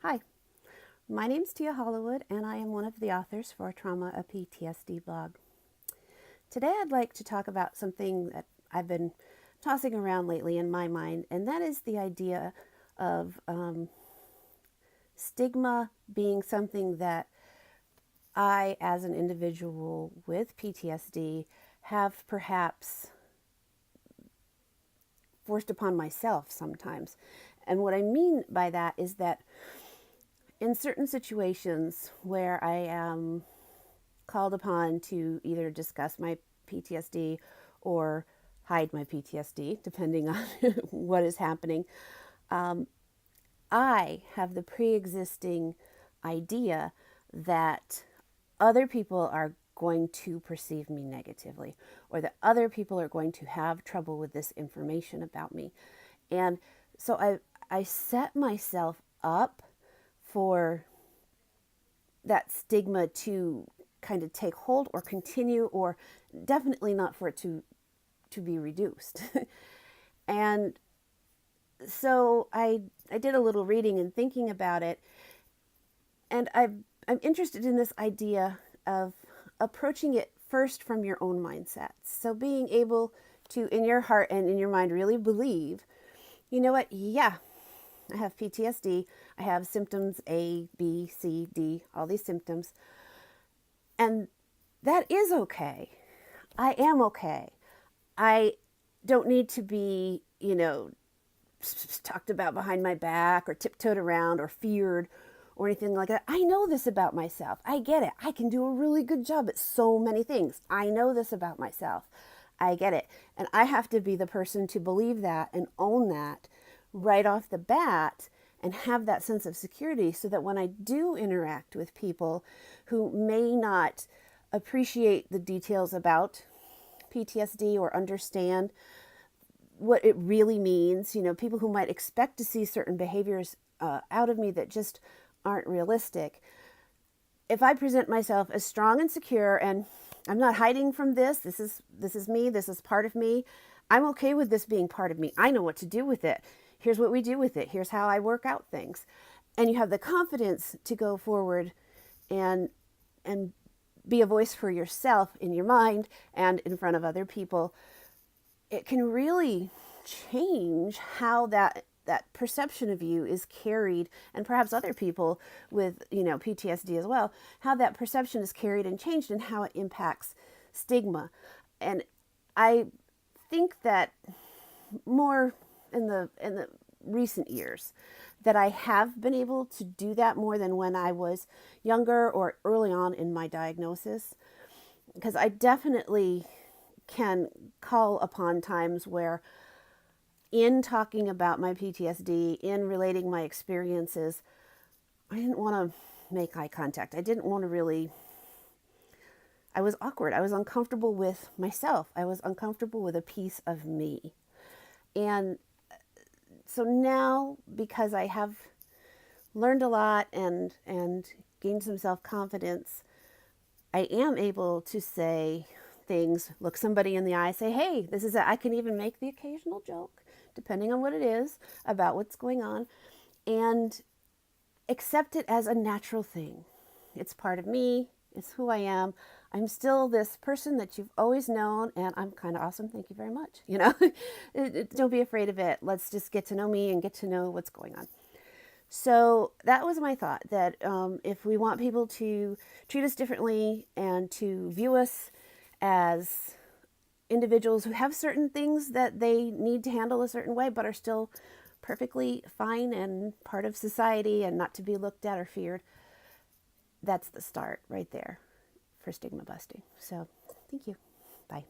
Hi, my name's Hollowood, and I am one of the authors for Trauma, a PTSD blog. Today I'd like to talk about something that I've been tossing around lately in my mind, and that is the idea of stigma being something that I, as an individual with PTSD, have perhaps forced upon myself sometimes. And what I mean by that is that in certain situations where I am called upon to either discuss my PTSD or hide my PTSD, depending on what is happening, I have the pre existing idea that other people are going to perceive me negatively, or that other people are going to have trouble with this information about me. And so I set myself up for that stigma to kind of take hold or continue, or definitely not for it to be reduced. And so I did a little reading and thinking about it, and I'm interested in this idea of approaching it first from your own mindset. So being able to, in your heart and in your mind, really believe, you know what, yeah, I have PTSD. I have symptoms A, B, C, D, all these symptoms. And that is okay. I am okay. I don't need to be, talked about behind my back or tiptoed around or feared or anything like that. I know this about myself. I get it. I can do a really good job at so many things. I know this about myself. I get it. And I have to be the person to believe that and own that right off the bat and have that sense of security so that when I do interact with people who may not appreciate the details about PTSD or understand what it really means, people who might expect to see certain behaviors out of me that just aren't realistic. If I present myself as strong and secure and I'm not hiding from this is me, this is part of me, I'm okay with this being part of me. I know what to do with it. Here's what we do with it. Here's how I work out things. And you have the confidence to go forward and be a voice for yourself in your mind and in front of other people. It can really change how that perception of you is carried, and perhaps other people with PTSD as well, how that perception is carried and changed and how it impacts stigma. And I think that more in the recent years that I have been able to do that more than when I was younger or early on in my diagnosis, because I definitely can call upon times where, in talking about my PTSD, in relating my experiences, I didn't want to make eye contact. I didn't want to really, I was awkward. I was uncomfortable with myself. I was uncomfortable with a piece of me. And so now, because I have learned a lot and gained some self-confidence, I am able to say things, look somebody in the eye, say, hey, this is it. I can even make the occasional joke, depending on what it is, about what's going on, and accept it as a natural thing. It's part of me. It's who I am. I'm still this person that you've always known, and I'm kind of awesome. Thank you very much. Don't be afraid of it. Let's just get to know me and get to know what's going on. So that was my thought, that if we want people to treat us differently and to view us as individuals who have certain things that they need to handle a certain way, but are still perfectly fine and part of society and not to be looked at or feared, that's the start right there for stigma busting. So thank you. Bye.